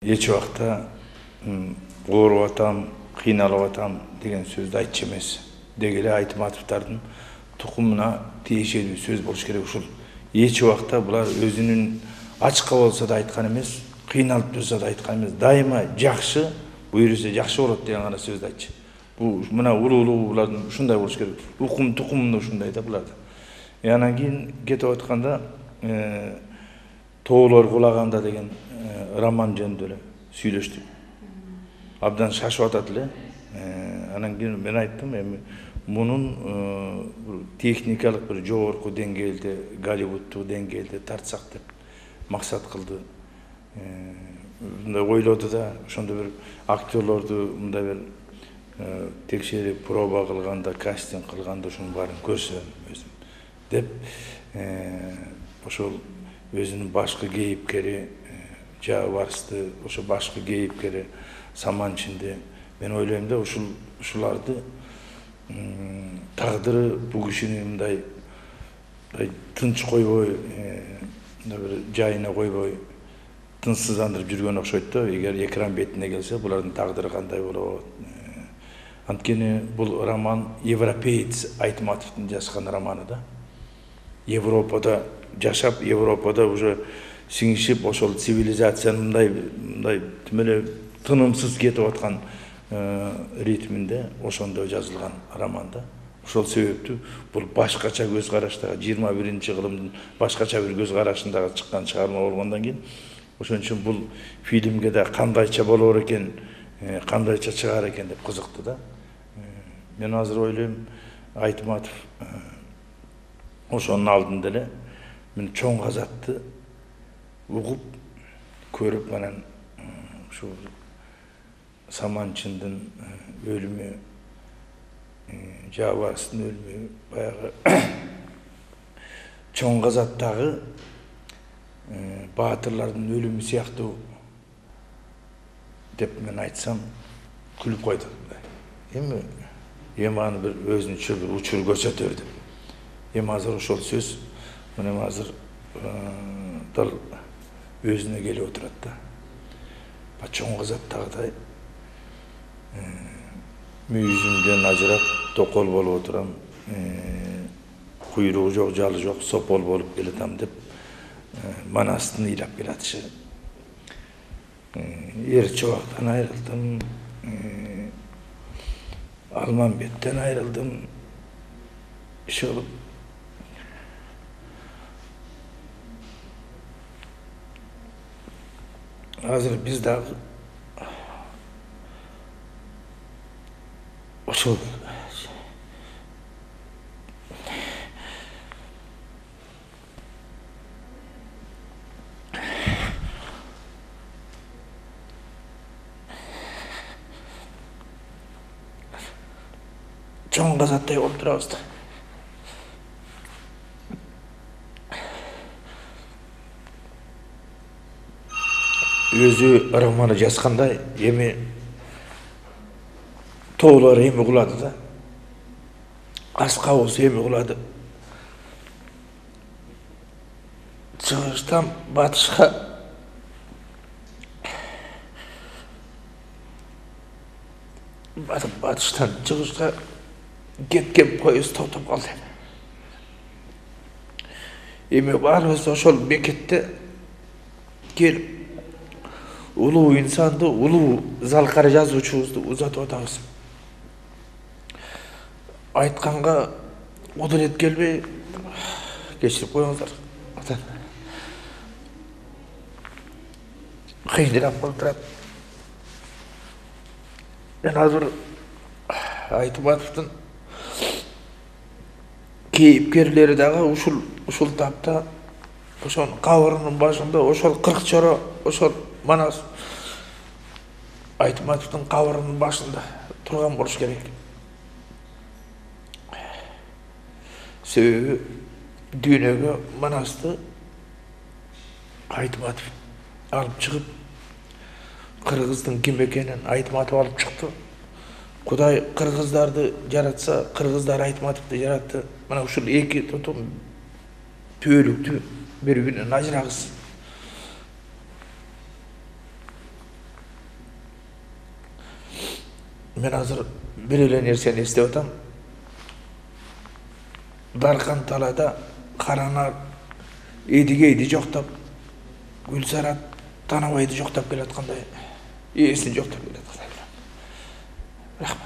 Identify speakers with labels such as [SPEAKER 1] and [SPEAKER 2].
[SPEAKER 1] эч убакта ооруп атам, кыйналып атам деген сөздү айтчу эмес. Деги эле Айтматовдордун тукумуна тиешелүү сөз болуш керек ушул. Эч убакта булар өзүнүн ачка болсо да айткан эмес, кыйналып турса да айткан эмес. Дайыма жакшы, буюрса жакшы болот деген гана сөздү айтчу. Бул мына улуу булардын ушундай болуш керек. Укум тукумунда ушундай да буларда. Анан кийин кетип атканда Тоолор кулаганда деген роман жөнүндө эле сүйлөштүк. Абдан шашып атат эле. Анан кийин мен айттым, эми мунун техникалык бир жогорку деңгээлде, Голливудтук деңгээлде тартсак деп максат кылды. Мындай ойлоду да, ошондо бир актерлорду мындай бир текшерип, проба кылганда, кастинг кылганда ушунун баарын көрсөм өзүм деп ошол өзүнүн башкы кейипкери Жабарсты, ошо башкы кейипкери Саманчинди мен ойлойм да, ушуларды тагдыры бул кишини мындай тынч койбой, мындай бир жайына койбой тынчсыздандырып жүргөн окшойт да. Эгер экран бетине келсе, булардын тагдыры кандай болот? Анткени бул роман европеец Айтматовдун жазган романы да. Европада жашап, Европада уже сиңишип, ошол цивилизациянын мындай эле тынымсыз кетип аткан ритминде ошондо жазылган роман да. Ошол себептүү бул башкача көз караштагы 21-кылымдын башкача бир көз карашындагы чыккан чыгарма болгондон кийин ошон үчүн бул фильмге да кандайча болор экен, кандайча чыгар экен деп кызыктı да. Мен азыр ойлойм, Айтматов ошонун алдында эле мен чоң казатты угуп, көрүп, анан ушу Саманчиндин өлүмү, Жабарстын өлүмү, баягы чоң казаттагы баатырлардын өлүмү сыяктуу деп мен айтсам күлүп койду. Эми аны бир өзүнчө бир учур көрсөтөр деп. Эми азыр ошол сөз мына азыр дал өзүнө келип отурат да. Чоң казаттагыдай мүйүзүмдөн ажырап токол болуп отурам, куйругу жок, жалы жок, сопол болуп келатам деп Манастын ыйлап келатышы. Эр чубактан айрылдым, Алмамбеттен айрылдым, иши кылып азыр биз дагы ошол чоң казаттай болуп турабыз да. Өзү романы жазгандай, эми тоолор эми кулады да. Аска болсо эми кулады. Чыгыштан батышка батыштан чыгышка кеткен поезд токтоп калды. Эми баарыбыз ошол бекетте келип улуу инсанды, улуу залкар жазуучубузду узатып атабыз. Айтканга кудурет келбей, кечирип коюңуздар. Кыйындап болуп турат. Мен азыр Айтматовдун кейипкерлери дагы ушул тапта, ошол кабырынын башында, ошол 40 чоро, ошол Манас Айтматовдун кабырынын башында турган болуш керек. Себеби дүйнөгө Манасты Айтматов алып чыгып, кыргыздын ким экенин Айтматов алып чыкты. Кудай кыргыздарды жаратса, кыргыздар Айтматовду жаратты. Мына ушул эки тотум түбөлүктү бири-биринен ажырагыс. Men hazır bir ele nerseni estep atam. Darkan talada Karanar Edigeydi joktap, Gülsarat Tanabaydı joktap kelatkanday, esini joktap kelatkanday. Rahmat.